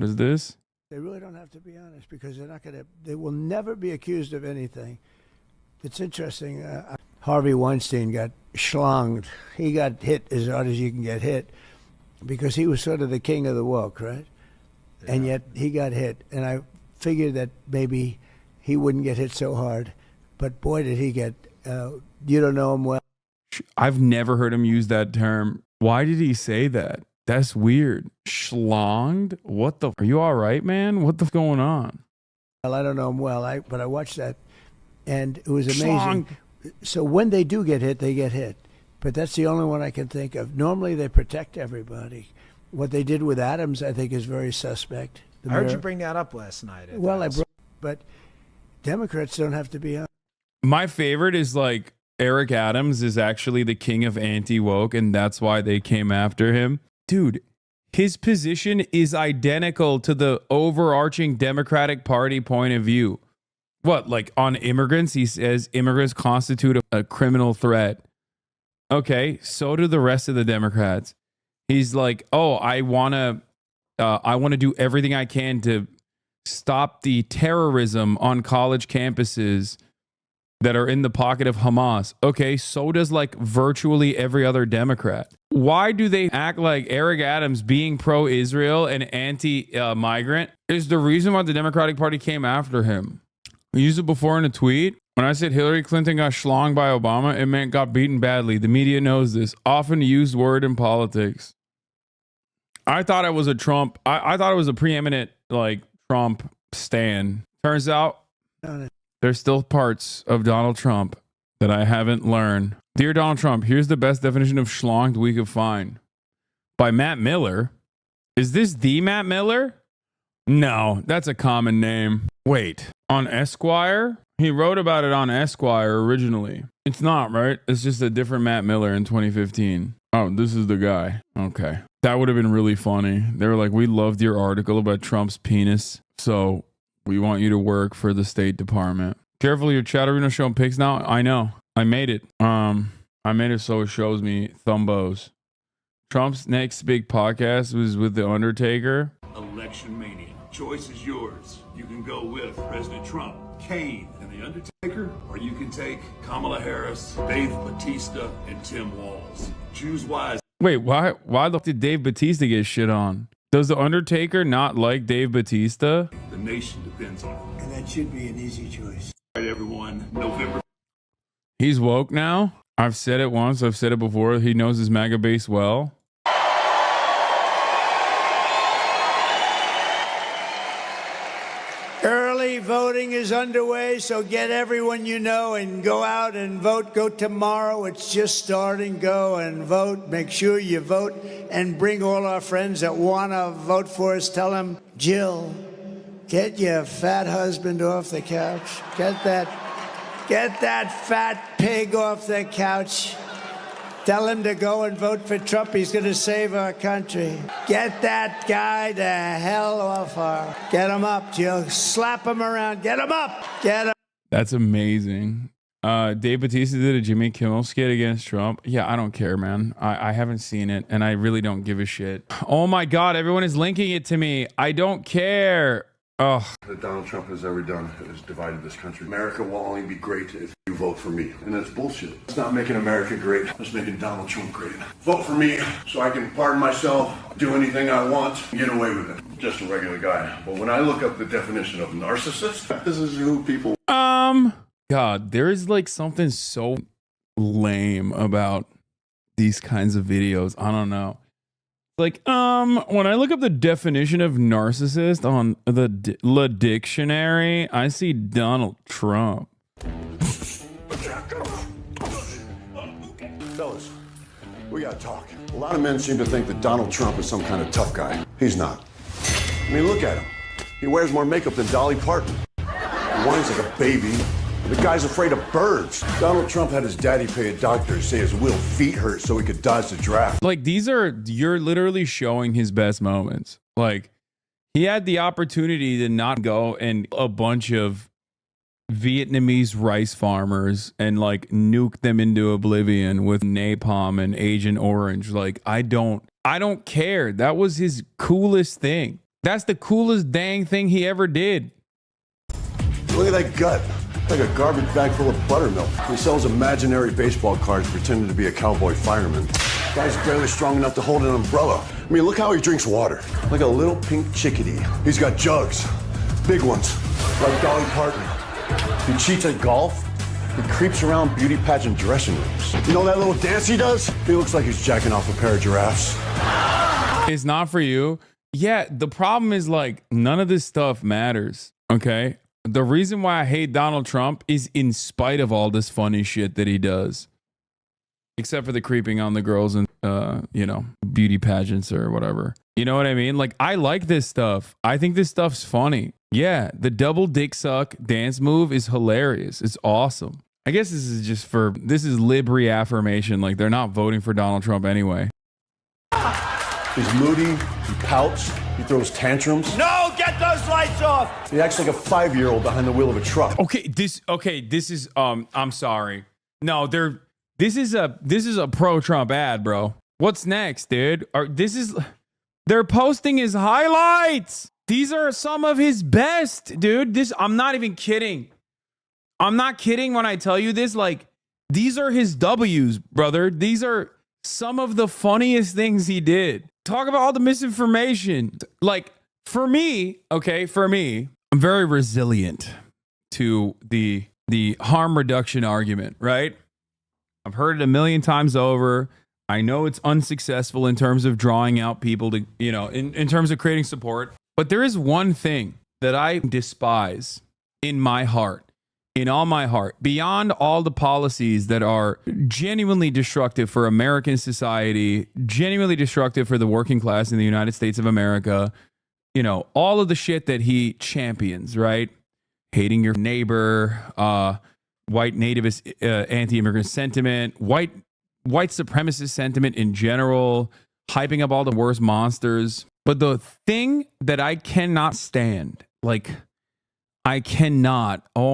What is this? They really don't have to be honest because they will never be accused of anything. It's interesting. Harvey Weinstein got schlonged. He got hit as hard as you can get hit because he was sort of the king of the woke, right? Yeah. And yet he got hit. And I figured that maybe he wouldn't get hit so hard. But boy, did he get, you don't know him well. I've never heard him use that term. Why did he say that? That's weird. Schlonged? What the? Are you all right, man? What the going on? Well, I don't know him well, but I watched that, and it was amazing. Schlonged. So when they do get hit, they get hit. But that's the only one I can think of. Normally, they protect everybody. What they did with Adams, I think, is very suspect. I heard you bring that up last night. Well, but Democrats don't have to be on. My favorite is like Eric Adams is actually the king of anti-woke, and that's why they came after him. Dude, his position is identical to the overarching Democratic Party point of view. What, like on immigrants? He says immigrants constitute a criminal threat. Okay, so do the rest of the Democrats. He's like, oh, I want to do everything I can to stop the terrorism on college campuses that are in the pocket of Hamas. Okay, so does like virtually every other Democrat. Why do they act like Eric Adams being pro-Israel and anti-migrant is the reason why the Democratic Party came after him? We used it before in a tweet. When I said Hillary Clinton got schlonged by Obama, it meant got beaten badly. The media knows this. Often used word in politics. I thought it was a Trump. I thought it was a preeminent like Trump stan. Turns out there's still parts of Donald Trump that I haven't learned. Dear Donald Trump, here's the best definition of schlonged we could find. By Matt Miller. Is this the Matt Miller? No, that's a common name. Wait, on Esquire? He wrote about it on Esquire originally. It's not, right? It's just a different Matt Miller in 2015. Oh, this is the guy. Okay. That would have been really funny. They were like, we loved your article about Trump's penis, so we want you to work for the State Department. Careful, your Chatterino showing pics now. I know. I made it. I made it so it shows me thumbos. Trump's next big podcast was with The Undertaker. Election mania. Choice is yours. You can go with President Trump, Kane, and The Undertaker, or you can take Kamala Harris, Dave Bautista, and Tim Walz. Choose wisely. Wait, why did Dave Bautista get shit on? Does The Undertaker not like Dave Bautista? The nation depends on it. And that should be an easy choice. All right, everyone. November. He's woke now. I've said it once. I've said it before. He knows his MAGA base well. Early voting is underway, so get everyone you know and go out and vote. Go tomorrow. It's just starting. Go and vote. Make sure you vote and bring all our friends that want to vote for us. Tell them, Jill, get your fat husband off the couch. Get that fat pig off the couch. Tell him to go and vote for Trump. He's going to save our country. Get that guy the hell off her. Get him up, Jill. Slap him around. Get him up. Get him. That's amazing. Dave Bautista did a Jimmy Kimmel skit against Trump. Yeah, I don't care, man. I haven't seen it, and I really don't give a shit. Oh, my God. Everyone is linking it to me. I don't care. Oh. That Donald Trump has ever done has divided this country. America will only be great if you vote for me. And that's bullshit. It's not making America great. It's making Donald Trump great. Vote for me so I can pardon myself, do anything I want, get away with it. Just a regular guy. But when I look up the definition of narcissist, this is who people... God, there is like something so lame about these kinds of videos. I don't know. Like, when I look up the definition of narcissist on the dictionary, I see Donald Trump. Fellas, we gotta talk. A lot of men seem to think that Donald Trump is some kind of tough guy. He's not. I mean, look at him. He wears more makeup than Dolly Parton. He whines like a baby. The guy's afraid of birds. Donald Trump had his daddy pay a doctor to say his Will feet hurt so he could dodge the draft. Like, you're literally showing his best moments. Like, he had the opportunity to not go and a bunch of Vietnamese rice farmers and like nuke them into oblivion with napalm and Agent Orange. Like, I don't care. That was his coolest thing. That's the coolest dang thing he ever did. Look at that gut. Like a garbage bag full of buttermilk. He sells imaginary baseball cards pretending to be a cowboy fireman. Guy's barely strong enough to hold an umbrella. I mean, look how he drinks water. Like a little pink chickadee. He's got jugs. Big ones. Like Dolly Parton. He cheats at golf. He creeps around beauty pageant dressing rooms. You know that little dance he does? He looks like he's jacking off a pair of giraffes. It's not for you. Yeah, the problem is like none of this stuff matters. Okay. The reason why I hate Donald Trump is in spite of all this funny shit that he does. Except for the creeping on the girls and, beauty pageants or whatever. You know what I mean? Like, I like this stuff. I think this stuff's funny. Yeah, the double dick suck dance move is hilarious. It's awesome. I guess this is lib reaffirmation. Like, they're not voting for Donald Trump anyway. He's moody, he pouts, he throws tantrums. No, get those lights off! He acts like a 5-year-old behind the wheel of a truck. This is I'm sorry. No, this is a pro-Trump ad, bro. What's next, dude? They're posting his highlights. These are some of his best, dude. I'm not even kidding. I'm not kidding when I tell you this. Like, these are his W's, brother. These are some of the funniest things he did. Talk about all the misinformation. Like, for me, I'm very resilient to the harm reduction argument, right? I've heard it a million times over. I know it's unsuccessful in terms of drawing out people to, in terms of creating support. But there is one thing that I despise in my heart, in all my heart, beyond all the policies that are genuinely destructive for American society, genuinely destructive for the working class in the United States of America, all of the shit that he champions, right? Hating your neighbor, white nativist anti-immigrant sentiment, white supremacist sentiment in general, hyping up all the worst monsters. But the thing that I cannot stand, oh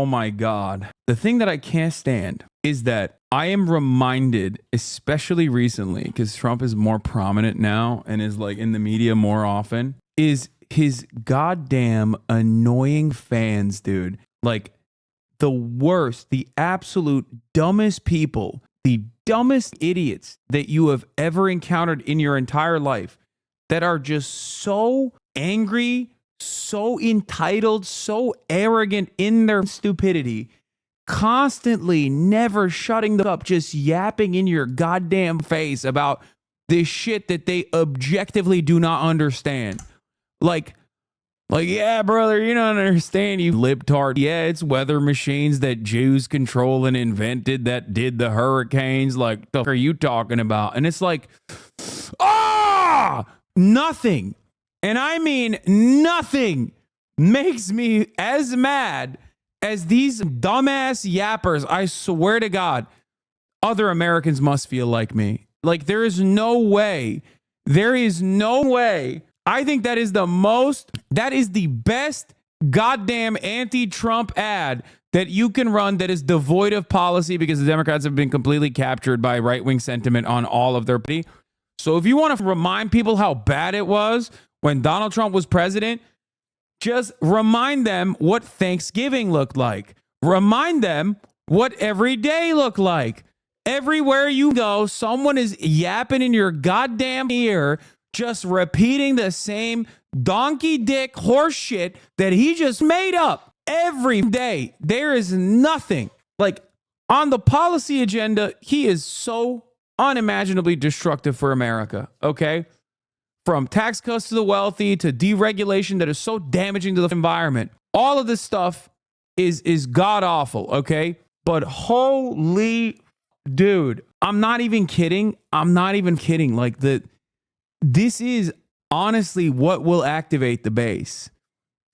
my God, the thing that I can't stand is that I am reminded, especially recently, because Trump is more prominent now and is like in the media more often, is his goddamn annoying fans, dude. Like, the worst, the absolute dumbest people, the dumbest idiots that you have ever encountered in your entire life that are just so angry, so entitled, so arrogant in their stupidity, constantly never shutting up, just yapping in your goddamn face about this shit that they objectively do not understand. Like, yeah, brother, you don't understand, you libtard. Yeah, it's weather machines that Jews control and invented that did the hurricanes. Like, the fuck are you talking about? And it's like, nothing. And I mean nothing makes me as mad as these dumbass yappers. I swear to God, other Americans must feel like me. Like, there is no way. There is no way. I think that is the best goddamn anti-Trump ad that you can run that is devoid of policy, because the Democrats have been completely captured by right-wing sentiment on all of their party. So if you want to remind people how bad it was when Donald Trump was president, just remind them what Thanksgiving looked like. Remind them what every day looked like. Everywhere you go, someone is yapping in your goddamn ear, just repeating the same donkey dick horse shit that he just made up every day. There is nothing. Like, on the policy agenda, he is so unimaginably destructive for America, okay? From tax cuts to the wealthy to deregulation that is so damaging to the environment. All of this stuff is god awful, okay? But holy dude, I'm not even kidding. Like, this is honestly what will activate the base.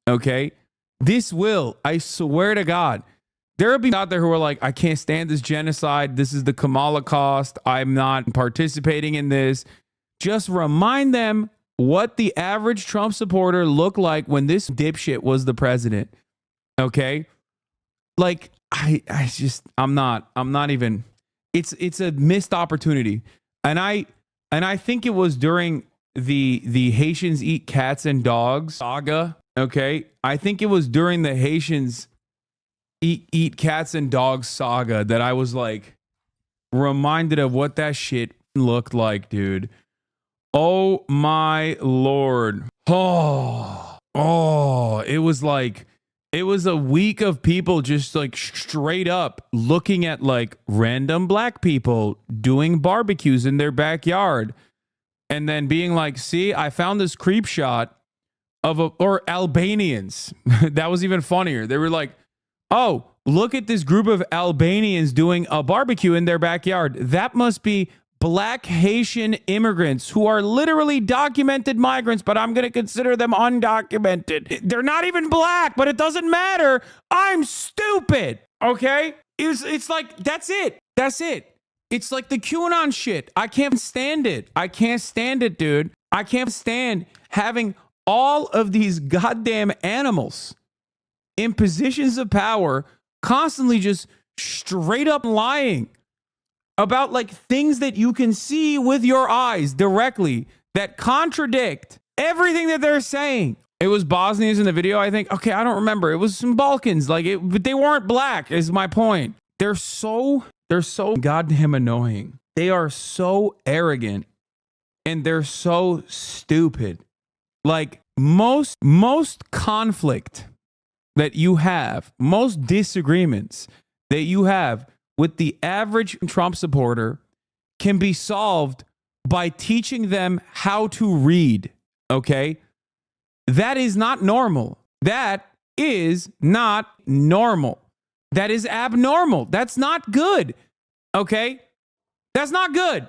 Okay? This will, I swear to God. There will be out there who are like, I can't stand this genocide. This is the Kamala cost. I'm not participating in this. Just remind them what the average Trump supporter looked like when this dipshit was the president. Okay? Like, I'm not even, it's a missed opportunity. And I think it was during the Haitians eat cats and dogs saga. Okay, I think it was during the Haitians eat cats and dogs saga that I was like reminded of what that shit looked like, dude. Oh my lord. Oh, it was like, it was a week of people just like straight up looking at like random black people doing barbecues in their backyard and then being like, see, I found this creep shot of or Albanians. That was even funnier. They were like, oh, look at this group of Albanians doing a barbecue in their backyard. That must be black Haitian immigrants who are literally documented migrants, but I'm going to consider them undocumented. They're not even black, but it doesn't matter. I'm stupid. Okay? It's like, that's it. That's it. It's like the QAnon shit. I can't stand it. I can't stand it, dude. I can't stand having all of these goddamn animals in positions of power constantly just straight up lying about like things that you can see with your eyes directly that contradict everything that they're saying. It was Bosnians in the video, I think. Okay, I don't remember. It was some Balkans, like it, but they weren't black, is my point. They're so goddamn annoying. They are so arrogant and they're so stupid. Like most conflict that you have, most disagreements that you have with the average Trump supporter can be solved by teaching them how to read, okay? That is not normal. That is not normal. That is abnormal. That's not good, okay? That's not good.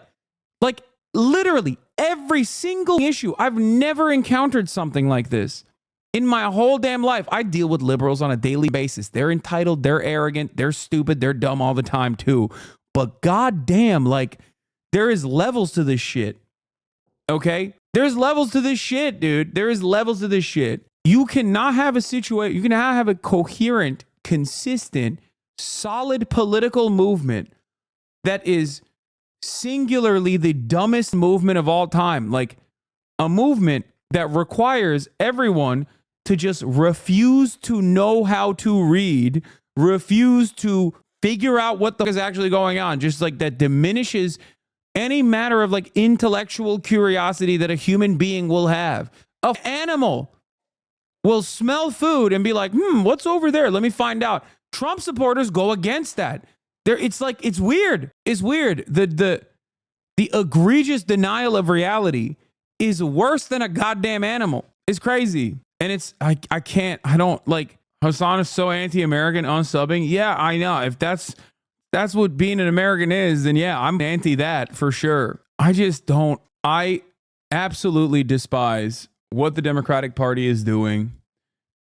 Like, literally, every single issue, I've never encountered something like this. In my whole damn life, I deal with liberals on a daily basis. They're entitled, they're arrogant, they're stupid, they're dumb all the time too. But goddamn, like, there is levels to this shit. Okay? There's levels to this shit, dude. There is levels to this shit. You cannot have a situation, you cannot have a coherent, consistent, solid political movement that is singularly the dumbest movement of all time. Like, a movement that requires everyone to just refuse to know how to read, refuse to figure out what the fuck is actually going on. Just like that diminishes any matter of like intellectual curiosity that a human being will have. An animal will smell food and be like, what's over there? Let me find out. Trump supporters go against that. It's like, it's weird. It's weird. The egregious denial of reality is worse than a goddamn animal. It's crazy. And it's, I don't like, Hasan is so anti-American unsubbing. Yeah, I know. If that's what being an American is, then yeah, I'm anti that for sure. I absolutely despise what the Democratic Party is doing.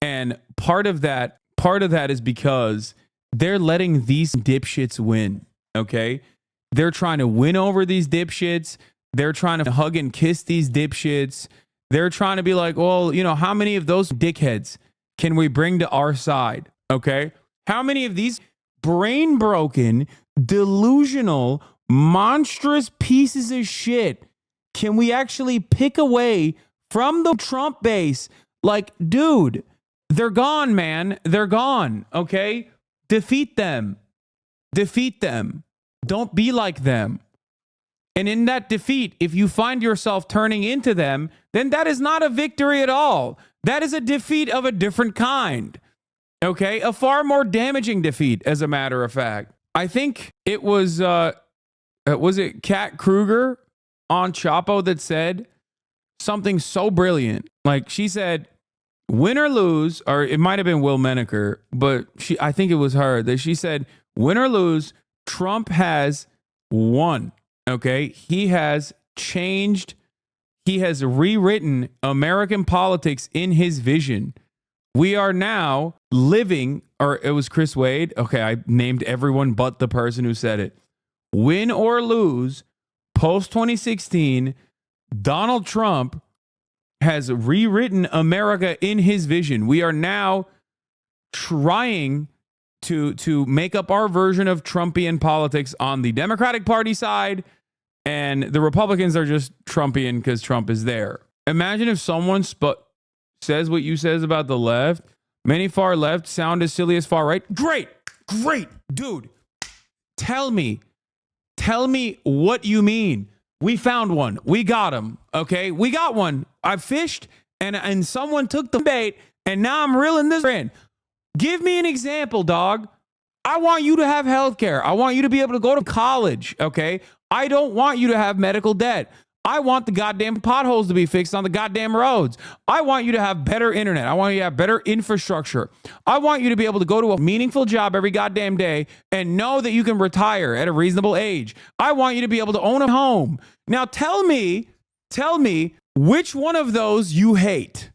And part of that is because they're letting these dipshits win. Okay? They're trying to win over these dipshits. They're trying to hug and kiss these dipshits. They're trying to be like, well, you know, how many of those dickheads can we bring to our side? Okay? How many of these brain broken, delusional, monstrous pieces of shit can we actually pick away from the Trump base? Like, dude, they're gone, man. They're gone. Okay? Defeat them. Defeat them. Don't be like them. And in that defeat, if you find yourself turning into them, then that is not a victory at all. That is a defeat of a different kind. Okay? A far more damaging defeat, as a matter of fact. I think it was it Kat Kruger on Chapo that said something so brilliant. Like, she said, win or lose, or it might have been Will Menaker, but I think it was her, that she said, win or lose, Trump has won. Okay, he has changed, he has rewritten American politics in his vision. We are now living, or it was Chris Wade. Okay, I named everyone but the person who said it. Win or lose, post 2016, Donald Trump has rewritten America in his vision. We are now trying to make up our version of Trumpian politics on the Democratic Party side And the Republicans are just Trumpian because Trump is there. Imagine if someone says what you says about the left. Many far left sound as silly as far right. Great. Dude, tell me what you mean. We found one. We got him. Okay, we got one. I fished and someone took the bait and now I'm reeling this in. Give me an example, dog. I want you to have health care. I want you to be able to go to college, okay? I don't want you to have medical debt. I want the goddamn potholes to be fixed on the goddamn roads. I want you to have better internet. I want you to have better infrastructure. I want you to be able to go to a meaningful job every goddamn day and know that you can retire at a reasonable age. I want you to be able to own a home. Now tell me which one of those you hate,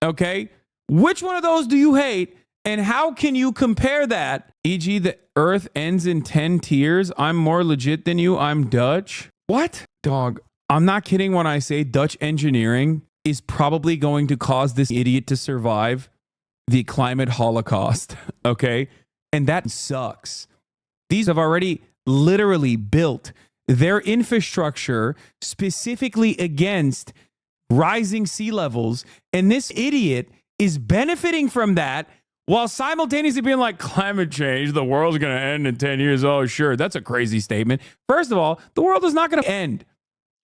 okay? Which one of those do you hate? And how can you compare that? E.g., the earth ends in 10 tiers. I'm more legit than you. I'm Dutch. What? Dog, I'm not kidding when I say Dutch engineering is probably going to cause this idiot to survive the climate holocaust. Okay? And that sucks. These have already literally built their infrastructure specifically against rising sea levels. And this idiot is benefiting from that while simultaneously being like, climate change, the world's going to end in 10 years. Oh, sure. That's a crazy statement. First of all, the world is not going to end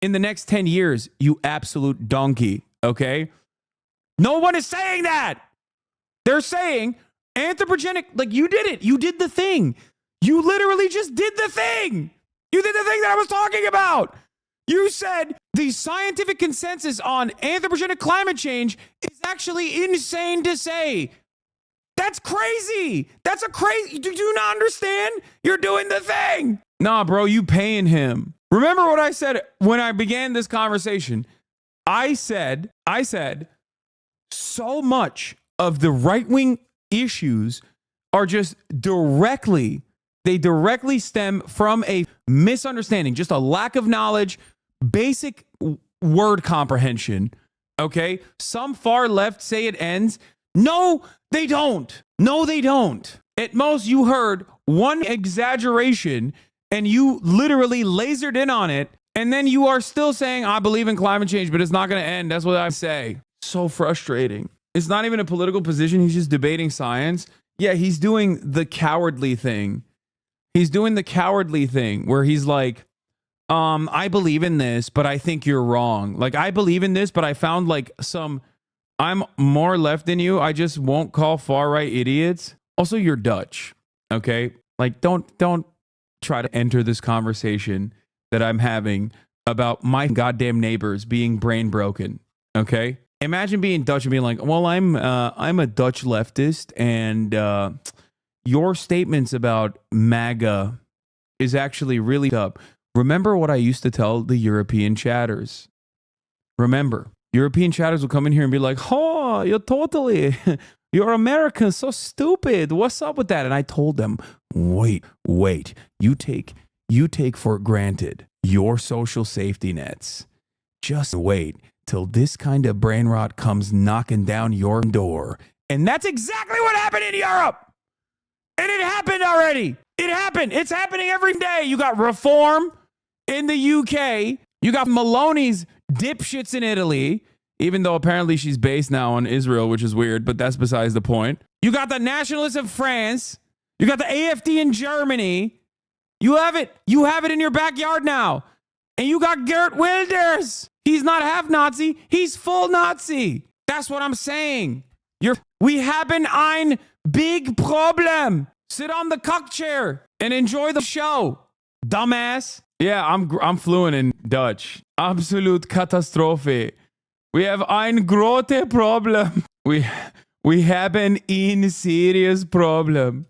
in the next 10 years, you absolute donkey. Okay? No one is saying that. They're saying anthropogenic, like you did it. You did the thing. You literally just did the thing. You did the thing that I was talking about. You said the scientific consensus on anthropogenic climate change is actually insane to say. That's crazy. That's a crazy. Do you not understand? You're doing the thing. Nah, bro, you paying him. Remember what I said when I began this conversation? I said so much of the right-wing issues are just directly stem from a misunderstanding, just a lack of knowledge, basic word comprehension. Okay? Some far left say it ends. No, they don't. No, they don't. At most, you heard one exaggeration and you literally lasered in on it. And then you are still saying, I believe in climate change, but it's not going to end. That's what I say. So frustrating. It's not even a political position. He's just debating science. Yeah, he's doing the cowardly thing. He's doing the cowardly thing where he's like, I believe in this, but I think you're wrong. Like, I believe in this, but I found like I'm more left than you. I just won't call far right idiots. Also, you're Dutch. Okay? Like, don't try to enter this conversation that I'm having about my goddamn neighbors being brain broken. Okay? Imagine being Dutch and being like, well, I'm a Dutch leftist, and your statements about MAGA is actually really up. Remember what I used to tell the European chatters. Remember, European chatters will come in here and be like, oh, you're American, so stupid. What's up with that? And I told them, wait, you take for granted your social safety nets. Just wait till this kind of brain rot comes knocking down your door. And that's exactly what happened in Europe. And it happened already. It happened. It's happening every day. You got Reform in the UK. You got Maloney's dipshits in Italy, even though apparently she's based now on Israel, which is weird, but that's besides the point. You got the nationalists of France. You got the AFD in Germany. You have it. You have it in your backyard now. And you got Geert Wilders. He's not half Nazi. He's full Nazi. That's what I'm saying. We haben ein big problem. Sit on the cock chair and enjoy the show, dumbass. Yeah, I'm fluent in Dutch. Absolute Katastrophe. We have ein grote Problem. We have an serious problem.